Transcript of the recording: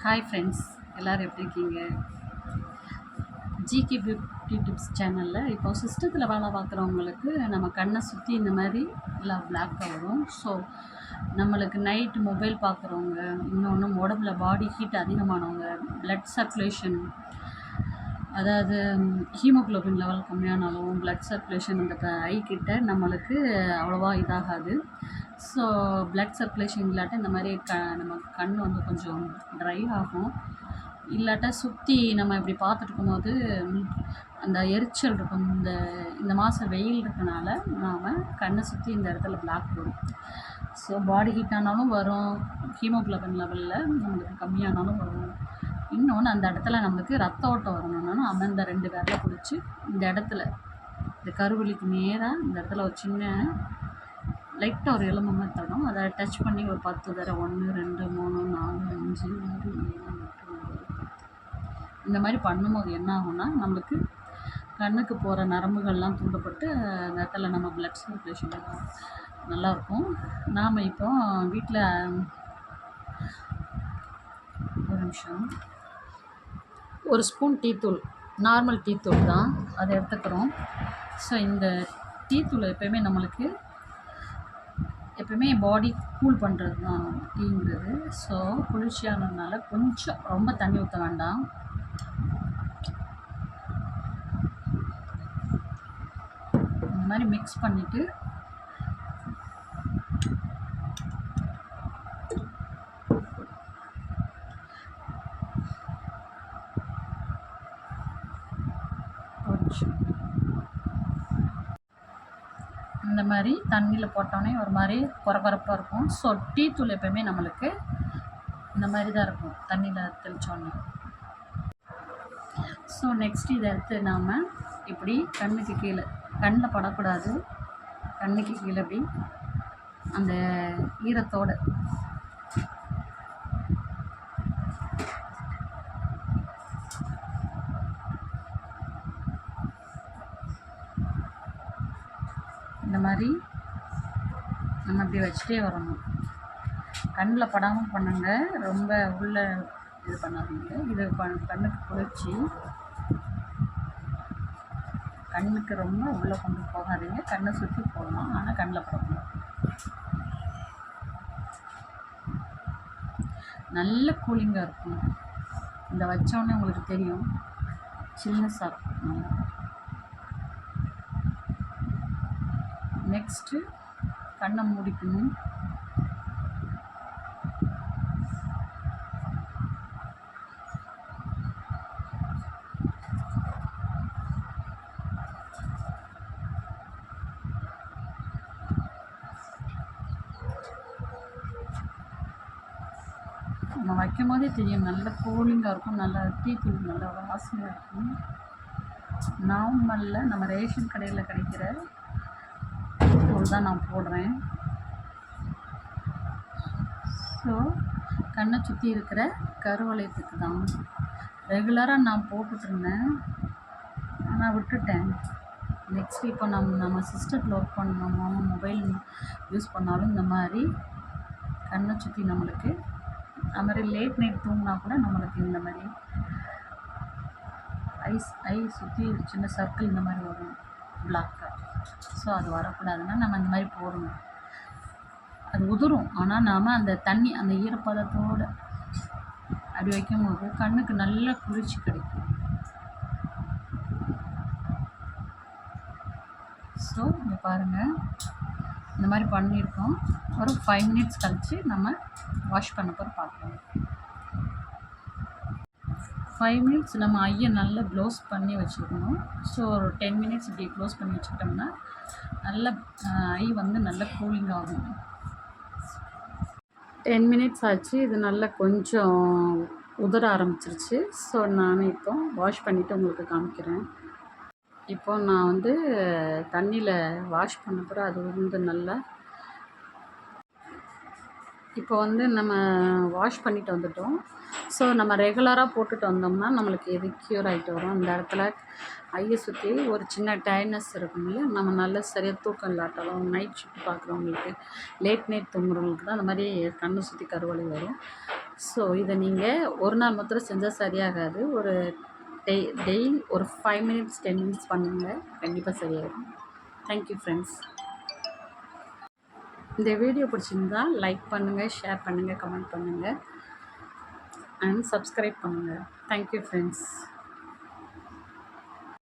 Hi friends, எல்லோரும் எப்படி இருக்கீங்க? ஜிகே பியூட்டி டிப்ஸ் சேனலில் இப்போ சிஸ்டத்தில் வேலை பார்க்குறவங்களுக்கு நம்ம கண்ணை சுற்றி இந்த மாதிரி எல்லாம் பிளாக்காக வரும். ஸோ நம்மளுக்கு நைட்டு மொபைல் பார்க்குறவங்க, இன்னொன்று உடம்புல பாடி ஹீட் அதிகமானவங்க, பிளட் சர்க்குலேஷன், அதாவது ஹீமோக்ளோபின் லெவல் கம்மியானாலும் பிளட் சர்க்குலேஷன் இந்த ஐ கிட்ட நம்மளுக்கு அவ்வளோவா இதாகாது. ஸோ பிளட் சர்க்குலேஷன் இல்லாட்ட இந்த மாதிரி நம்ம கண் வந்து கொஞ்சம் ட்ரை ஆகும். இல்லாட்டா சுற்றி நம்ம இப்படி பார்த்துட்டு இருக்கும்போது அந்த எரிச்சல் இருக்கும். இந்த மாதம் வெயில் இருக்கனால நாம் கண்ணை சுற்றி இந்த இடத்துல பிளாக் வரும். ஸோ பாடி ஹீட் ஆனாலும் வரும், ஹீமோக்ளோபின் லெவலில் நம்மளுக்கு கம்மியானாலும் வரும். இன்னொன்று அந்த இடத்துல நம்மளுக்கு ரத்த ஓட்டம் வரணும்னாலும் அமர்ந்த 2 விரலை பிடிச்சி இந்த இடத்துல இந்த கருவலிக்கு நேராக இந்த இடத்துல ஒரு சின்ன லைட்டாக ஒரு எலும்பு மாதிரி தரும். அதை டச் பண்ணி ஒரு 10 தடவை 1 2 3 4 5 6 7 8 9 இந்த மாதிரி பண்ணும்போது என்ன ஆகும்னா நம்மளுக்கு கண்ணுக்கு போகிற நரம்புகள்லாம் தூண்டப்பட்டு அந்த இடத்துல நம்ம பிளட் சர்க்குலேஷன் நல்லாயிருக்கும். நாம் இப்போ வீட்டில் ஒரு நிமிஷம், ஒரு ஸ்பூன் டீத்தூள், நார்மல் டீத்தூள் தான் அதை எடுத்துக்கிறோம். ஸோ இந்த டீத்தூள் எப்போயுமே பாடி கூல் பண்ணுறது தான் டீங்கிறது. ஸோ குளிர்ச்சியானதுனால கொஞ்சம் ரொம்ப தண்ணி ஊற்ற வேண்டாம். இந்த மாதிரி மிக்ஸ் பண்ணிவிட்டு இந்த மாதிரி தண்ணியில் போட்டோன்னே ஒரு மாதிரி கொரகொரப்பாக இருக்கும். ஸோ டீத்தூள் எப்போயுமே நம்மளுக்கு இந்த மாதிரி தான் இருக்கும் தண்ணியில் தெளித்தோன்னே. ஸோ நெக்ஸ்ட் இதை எடுத்து நாம் இப்படி கண்ணுக்கு கீழே, கண்ணில் படக்கூடாது, கண்ணுக்கு கீழே இப்படி அந்த ஈரத்தோடு இந்த மாதிரி நம்ம இப்படி வச்சுட்டே வரணும். கண்ணில் படாமல் பண்ணுங்க, ரொம்ப உள்ளே இது பண்ணாதீங்க. இது கண்ணுக்கு குளிர்ச்சி, கண்ணுக்கு ரொம்ப உள்ளே கொண்டு போகாதீங்க. கண்ணை சுற்றி போடலாம், ஆனால் கண்ணில் படக்கூடாது. நல்ல கூலிங்காக இருக்கும். இந்த வச்சோடனே உங்களுக்கு தெரியும், சில்னஸாக இருக்கும். நெக்ஸ்ட்டு கண்ணை மூடிக்கணும். நம்ம வைக்கும் போதே தெரியும், நல்ல கூலிங்காக இருக்கும், நல்லா டீத்தூள் நல்லா வாசனையாக இருக்கும். நார்மலில் நம்ம ரேஷன் கடையில் கிடைக்கிற தூள் தான் நான் போடுறேன். ஸோ கண்ணை சுற்றி இருக்கிற கருவளையத்துக்கு தான் ரெகுலராக நான் போட்டுட்ருந்தேன், ஆனால் விட்டுட்டேன். நெக்ஸ்ட் இப்போ நம்ம சிஸ்டத்தில் ஒர்க் பண்ணோமோ மொபைல் யூஸ் பண்ணாலும் இந்த மாதிரி கண்ணை சுற்றி நம்மளுக்கு அது மாதிரி லேட் நைட் தூங்கினா கூட நம்மளுக்கு இந்த மாதிரி ஐ சுற்றி சின்ன சர்க்கிள் இந்த மாதிரி வரும் பிளாக்காக. ஸோ அது வரக்கூடாதுன்னா நம்ம இந்த மாதிரி போடணும். அது உதிரும், ஆனால் நாம் அந்த தண்ணி அந்த ஈரப்பதத்தோடு அப்படி வைக்கும்போது கண்ணுக்கு நல்ல குளிர்ச்சி கிடைக்கும். ஸோ இங்கே பாருங்கள், இந்த மாதிரி பண்ணியிருக்கோம். ஒரு 5 மினிட்ஸ் கழித்து நம்ம வாஷ் பண்ண போகிற பார்க்கலாம். 5 மினிட்ஸ் நம்ம ஐயை நல்லா க்ளோஸ் பண்ணி வச்சுக்கணும். ஸோ ஒரு 10 மினிட்ஸ் இப்படி க்ளோஸ் பண்ணி வச்சுக்கிட்டோம்னா நல்ல ஐ வந்து நல்ல கூலிங் ஆகும். 10 மினிட்ஸ் ஆச்சு, இது நல்லா கொஞ்சம் உதற ஆரம்பிச்சிருச்சு. ஸோ நான் இப்போ வாஷ் பண்ணிவிட்டு உங்களுக்கு காமிக்கிறேன். இப்போ நான் வந்து தண்ணியில் வாஷ் பண்ண பிறகு அது வந்து நல்லா இப்போ வந்து நம்ம வாஷ் பண்ணிட்டு வந்துட்டோம். ஸோ நம்ம ரெகுலராக போட்டுட்டு வந்தோம்னா நம்மளுக்கு எது க்யூர் ஆகிட்டு வரும். அந்த இடத்துல ஐயை சுற்றி ஒரு சின்ன டயர்ட்னஸ் இருக்கும் இல்லையா, நம்ம நல்ல சரியாக தூக்கம் இல்லாட்டாலும் நைட் ஷிஃப்ட் பார்க்குறவங்களுக்கு, லேட் நைட் தூங்குறவங்களுக்கு தான் அந்த மாதிரி கண்ணை சுற்றி கருவலி வரும். ஸோ இதை நீங்கள் ஒரு நாள் மாத்திரம் செஞ்சால் சரியாகாது. ஒரு டெய்லி ஒரு 5 மினிட்ஸ் 10 மினிட்ஸ் பண்ணுங்கள், கண்டிப்பாக சரியாகும். Thank you friends. இந்த வீடியோ பிடிச்சிருந்தா லைக் பண்ணுங்கள், ஷேர் பண்ணுங்கள், கமெண்ட் பண்ணுங்கள் அண்ட் சப்ஸ்கிரைப் பண்ணுங்கள். Thank you friends.